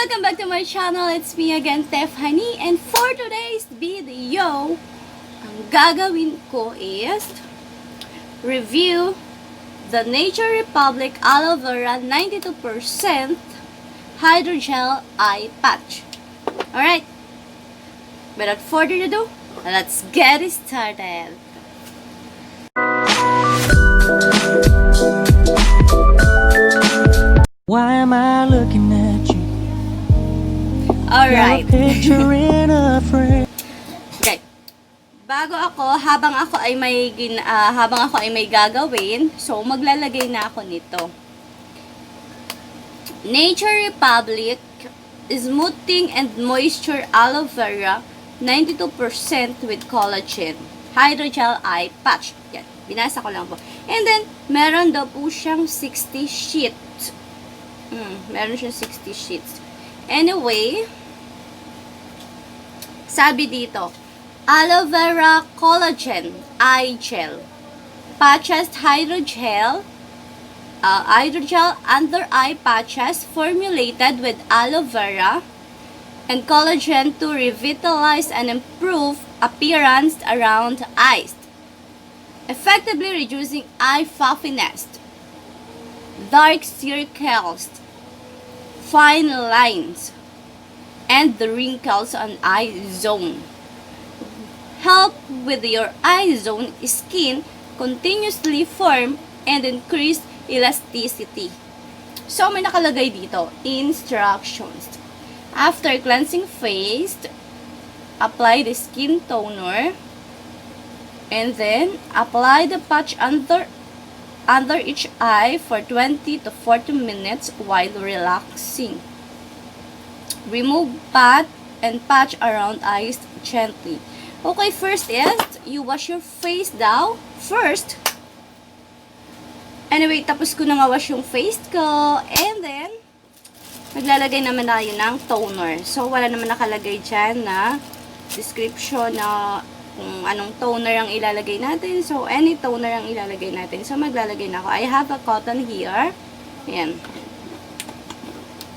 welcome back to my channel. It's me again, Tiffany. And for today's video, ang gagawin ko is review the Nature Republic Aloe Vera 92% Hydrogel Eye Patch. Alright, without further ado, let's get started. Why am I looking at you? Alright. Picturing a friend. Okay. Bago ako, habang ako ay may gagawin, so maglalagay na ako nito. Nature Republic Smoothing and Moisture Aloe Vera 92% with collagen Hydrogel Eye Patch. Yan, binasa ko lang po. And then, meron daw po siyang 60 sheets. Meron siyang 60 sheets. Anyway, sabi dito, Aloe Vera Collagen Eye Gel Patches Hydrogel Under Eye Patches formulated with aloe vera and collagen to revitalize and improve appearance around eyes, effectively reducing eye puffiness, dark circles, fine lines, and the wrinkles on eye zone. Help with your eye zone skin continuously form and increase elasticity. So, may nakalagay dito, instructions. After cleansing face, apply the skin toner and then apply the patch under each eye for 20 to 40 minutes while relaxing. Remove pad and patch around eyes gently. Okay, first is, you wash your face daw first. Anyway, tapos ko na nga-wash yung face ko. And then, maglalagay naman tayo ng toner. So, wala naman nakalagay dyan na description na kung anong toner ang ilalagay natin. So, any toner ang ilalagay natin. So, maglalagay na ako. I have a cotton here. Ayan.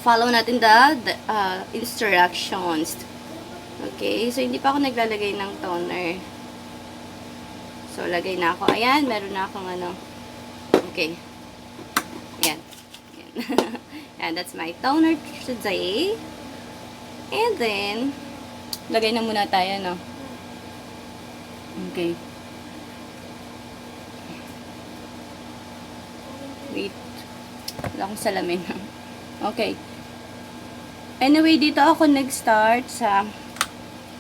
Follow natin the instructions. Okay. So, hindi pa ako naglalagay ng toner. So, lagay na ako. Ayan. Meron na akong ano. Okay. Ayan. Ayan. And that's my toner today. And then, lagay na muna tayo, no? Okay. Wait. Wala akong salamin. Okay. Anyway, dito ako nag-start sa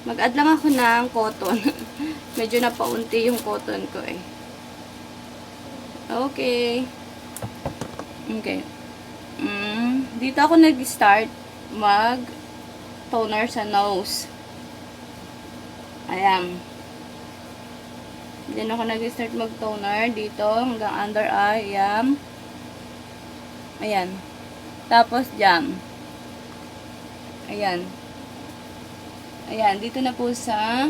mag-add lang ako ng cotton. Medyo napaunti yung cotton ko eh. Okay. Okay. Dito ako nag-start mag-toner sa nose. Ayan. Then ako nag-start mag-toner dito hanggang under eye. Ayan. Ayan. Tapos dyan. Ayan. Ayan. Dito na po sa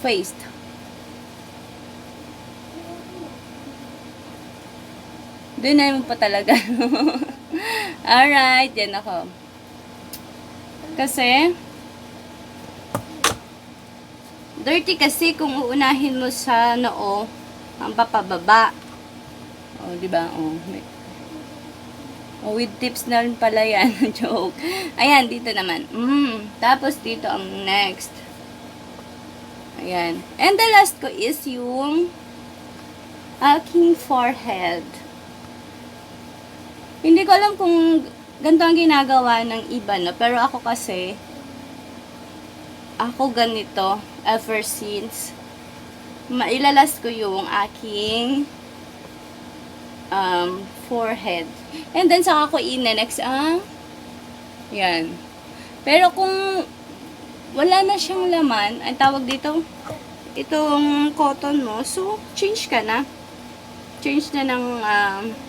face. Doon na naman pa talaga. Alright, yan ako. Kasi, dirty kasi kung uunahin mo sa noo, ang papababa. O, diba? O, with tips na rin pala yan. Joke. Ayan, dito naman. Tapos dito ang next. Ayan. And the last ko is yung aking forehead. Hindi ko alam kung ganito ang ginagawa ng iba, no? Pero ako kasi, ako ganito, ever since, mailalas ko yung aking forehead. And then, saka ko next yan. Pero kung wala na siyang laman, ang tawag dito, itong cotton mo, so, change ka na. Change na ng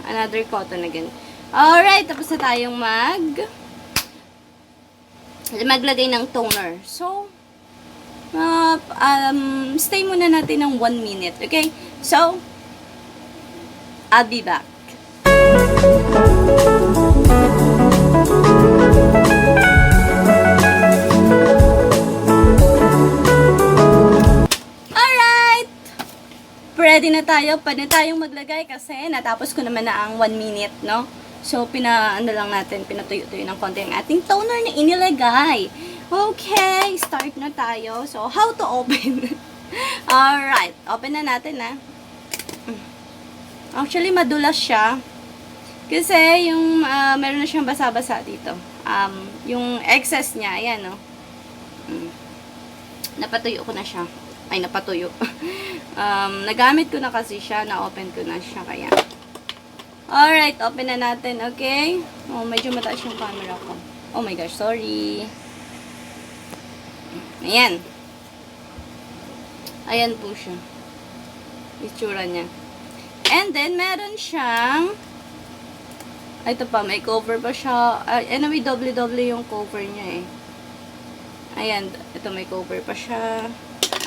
another cotton again. Alright, tapos na tayong maglagay ng toner. So, stay muna natin ng 1 minute. Okay? So, I'll be back. tayo, pwede tayong maglagay kasi natapos ko naman na ang 1 minute, no? So, lang natin, pinatuyo-tuyo ng konti ang ating toner na inilagay. Okay, start na tayo. So, how to open? Alright, open na natin, ha. Actually, madulas siya. Kasi, yung, meron na siyang basa-basa dito. Yung excess niya, ayan, no? Napatuyo ko na siya. Ay, napatuyo. Nagamit ko na kasi siya, na-open ko na siya, kaya. Alright, open na natin, okay? Oh, medyo mataas yung camera ko. Oh my gosh, sorry. Ayan. Ayan po siya. Itsura niya. And then, meron siyang, ito pa, may cover pa siya. Anyway, double yung cover niya, eh. Ayan, ito may cover pa siya.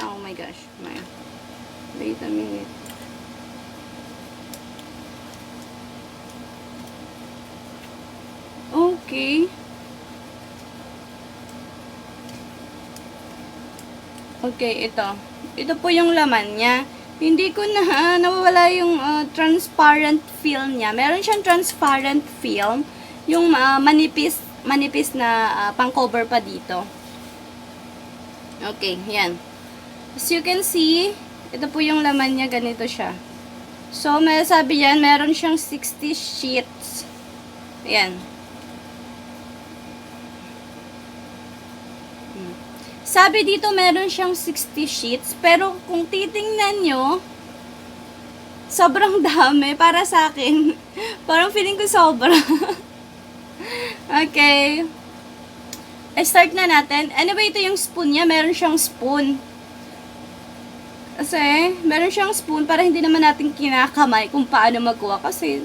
Oh my gosh. Wait a minute. Okay. Okay, ito. Ito po yung laman niya. Hindi ko na nawawala yung transparent film niya. Meron siyang transparent film. Yung manipis na pang-cover pa dito. Okay, yan. As you can see, ito po yung laman niya, ganito siya. So, may sabi yan, meron siyang 60 sheets. Ayan. Sabi dito, meron siyang 60 sheets, pero kung titingnan nyo, sobrang dami para sa akin. Parang feeling ko sobra. Okay. Start na natin. Anyway, ito yung spoon niya. Meron siyang spoon. Kasi, meron siyang spoon para hindi naman natin kinakamay kung paano magkuha. Kasi,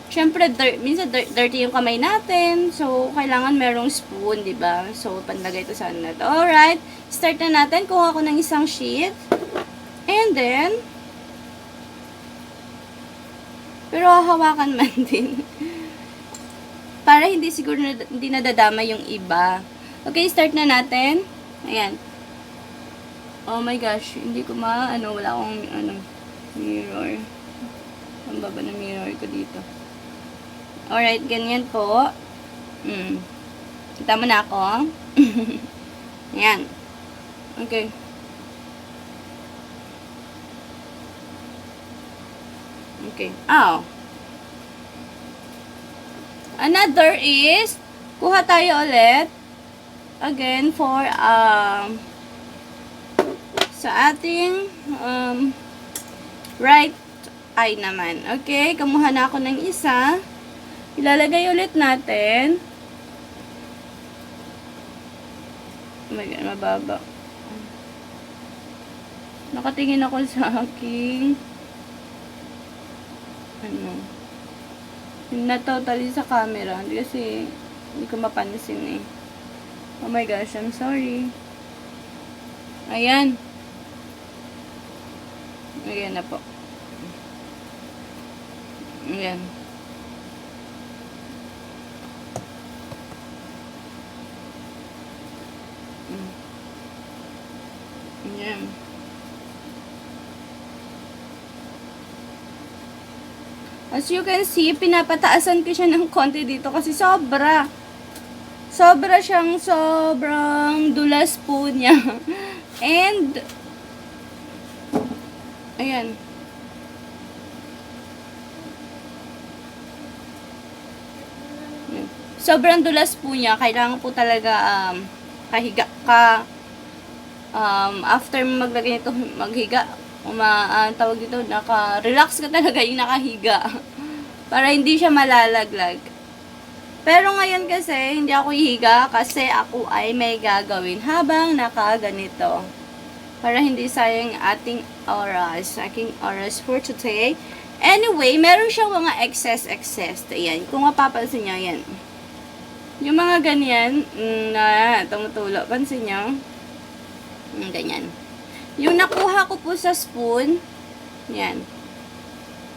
syempre, minsan dirty yung kamay natin. So, kailangan merong spoon, diba? So, panlagay ito sa ano. Alright. Start na natin. Kuha ko ng isang sheet. And then, pero hawakan man din. Para hindi siguro hindi nadadama yung iba. Okay, start na natin. Ayan. Oh my gosh, hindi ko wala akong mirror. Ang baba ng mirror ko dito. Alright, ganyan po. Kita mo na ako. Ayan. Okay. Okay. Oh. Another is, kuha tayo ulit. Again, for, sa ating, right eye naman. Okay, kumuha na ako ng isa. Ilalagay ulit natin. Oh my God, mababa. Nakatingin ako sa aking, na totally sa camera kasi hindi ko mapansin eh. Oh my gosh, I'm sorry. Ayan. Ayan na po. Ayan. Ayan. As you can see, pinapataasan ko siya ng konti dito kasi sobra. Sobra siyang sobrang dulas po niya. And, ayan. Sobrang dulas po niya. Kailangan po talaga kahiga ka. After maglagay nito, maghiga. Tawag dito, naka-relax ka talaga yung nakahiga. Para hindi siya malalaglag. Pero ngayon kasi, hindi ako hihiga kasi ako ay may gagawin habang nakaganito. Para hindi sayang ating aking oras for today. Anyway, meron siyang mga excess. Ayan, kung mapapansin nyo, yan. Yung mga ganyan, na tumutulo. Pansin nyo? Ganyan. Yung nakuha ko po sa spoon, yan.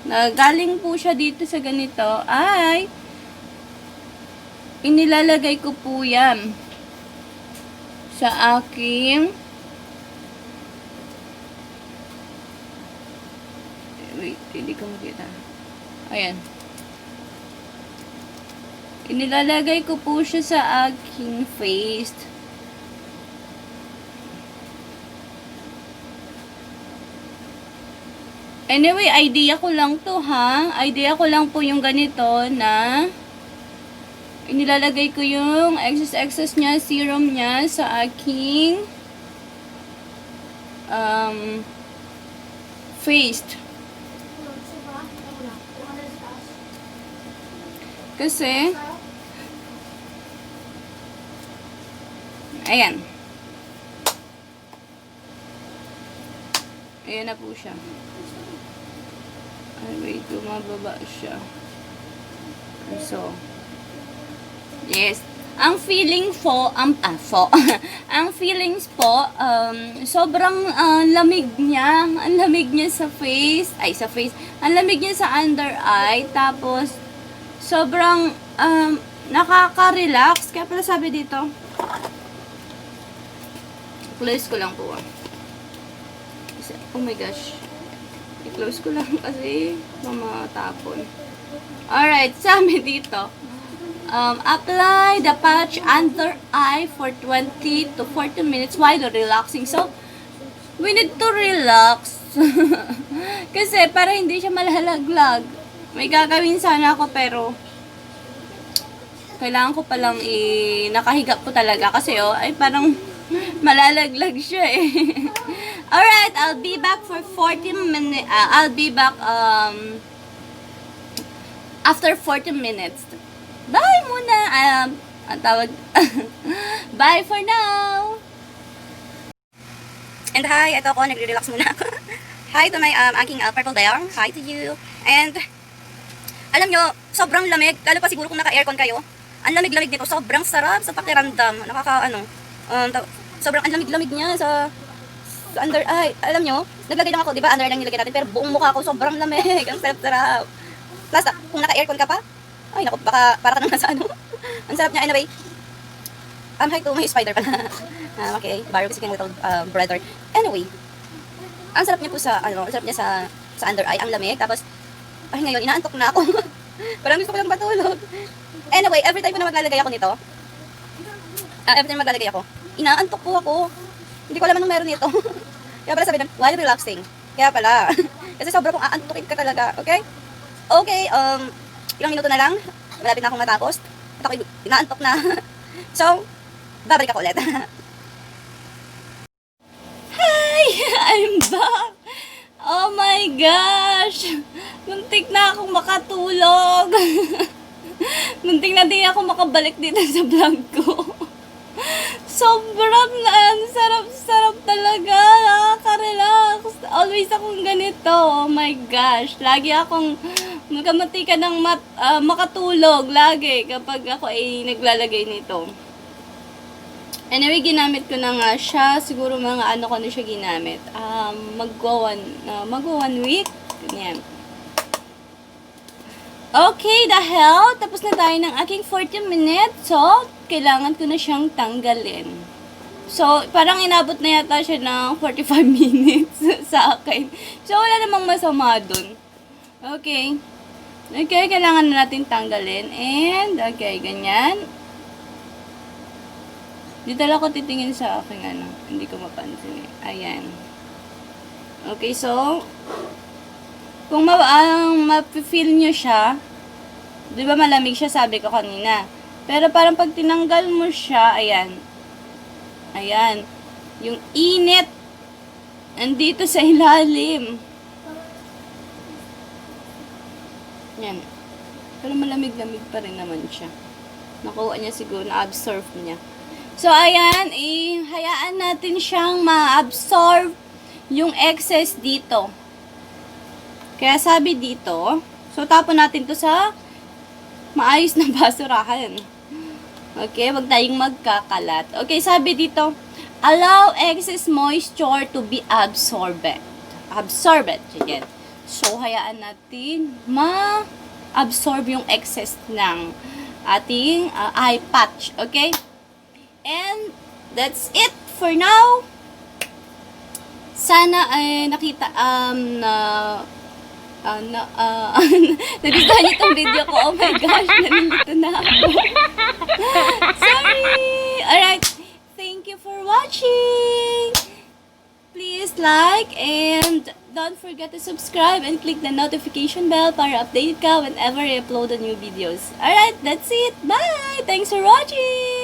Nagaling po siya dito sa ganito, ay inilalagay ko po yan sa aking Wait, hindi ko makita. Ayan. Inilalagay ko po siya sa aking face. Anyway, idea ko lang to ha. Idea ko lang po yung ganito na inilalagay ko yung excess niya, serum niya sa aking face. Kasi ayan. Ayan na po siya. Ay, wait, tumababa siya. So, yes. Ang feeling po, ang feelings po, sobrang lamig niya. Ang lamig niya sa face. Ay, sa face. Ang lamig niya sa under eye. Tapos, sobrang nakaka-relax. Kaya pala sabi dito, close ko lang po. Oh my gosh. I-close ko lang kasi mamatapon. Alright, sabi dito, apply the patch under eye for 20 to 40 minutes while relaxing. So, we need to relax. Kasi para hindi siya malalaglag. May gagawin sana ako pero kailangan ko palang nakahiga po talaga kasi ay parang malalaglag siya eh. Alright, I'll be back for 40 minutes. I'll be back after 40 minutes. Bye muna. Ang tawag. Bye for now. And hi, ito ako, nagre-relax muna ako. Hi to my aking purple bear. Hi to you. And alam nyo, sobrang lamig. Lalo pa siguro kung naka-aircon kayo. Ang lamig-lamig dito. Sobrang sarap sa pakiramdam. Sobrang ang lamig-lamig niya sa under eye. Alam nyo, naglagay lang ako, di ba? Under eye lang nilagay natin. Pero buong mukha ko sobrang lamig. Ang sarap-sarap. Plus, kung naka-aircon ka pa, ay naku, baka para ka naman sa ano. Ang sarap niya. Anyway, hi to my spider pala. Okay, Barrow is little brother. Anyway, ang sarap niya po sa, ang sarap niya sa under eye. Ang lamig. Tapos, ay ngayon, inaantok na ako. Parang gusto ko lang matulog. Anyway, every time po na maglalagay ako nito, inaantok po ako. Hindi ko alam anong meron nito. Kaya pala sabi na, while relaxing. Kaya pala. Kasi sobra kong aantukin ka talaga. Okay? Okay, ilang minuto na lang. Malapit na akong matapos. At ako inaantok na. So, babalik ako ulit. Hi! I'm back! Oh my gosh! Muntik na akong makatulog. Muntik na din ako makabalik dito sa vlog ko. Sobrang sarap-sarap talaga. Nakaka-relax. Always akong ganito. Oh my gosh. Lagi akong magkamati ng makatulog. Lagi kapag ako ay naglalagay nito. Anyway, ginamit ko na nga siya. Siguro mga ano ko na siya ginamit. Magwa 1 week. Ganyan. Okay, dahil tapos na tayo ng aking 40 minutes. So, kailangan ko na siyang tanggalin. So, parang inabot na yata siya ng 45 minutes sa akin. So, wala namang masama dun. Okay. Okay, kailangan na natin tanggalin. And, okay, ganyan. Dito lang ako titingin sa aking ano. Hindi ko mapansin eh. Ayan. Okay, so, kung ma-feel nyo siya, di ba malamig siya, sabi ko kanina. Pero parang pag tinanggal mo siya, ayan. Ayan. Yung init, andito sa ilalim. Yan. Pero malamig-lamig pa rin naman siya. Nakuha niya siguro, na-absorb niya. So, ayan, hayaan natin siyang ma-absorb yung excess dito. Kaya sabi dito, so tapon natin to sa maayos na basurahan. Okay, wag tayong magkakalat. Okay, sabi dito, allow excess moisture to be absorbed. Again. So, hayaan natin ma-absorb yung excess ng ating eye patch. Okay? And that's it for now. Sana ay nakita Nagustuhan niyo tong video ko. Oh my gosh, nandito na ako. Sorry! Alright, thank you for watching! Please like and don't forget to subscribe and click the notification bell para update ka whenever I upload a new videos. Alright, that's it. Bye! Thanks for watching!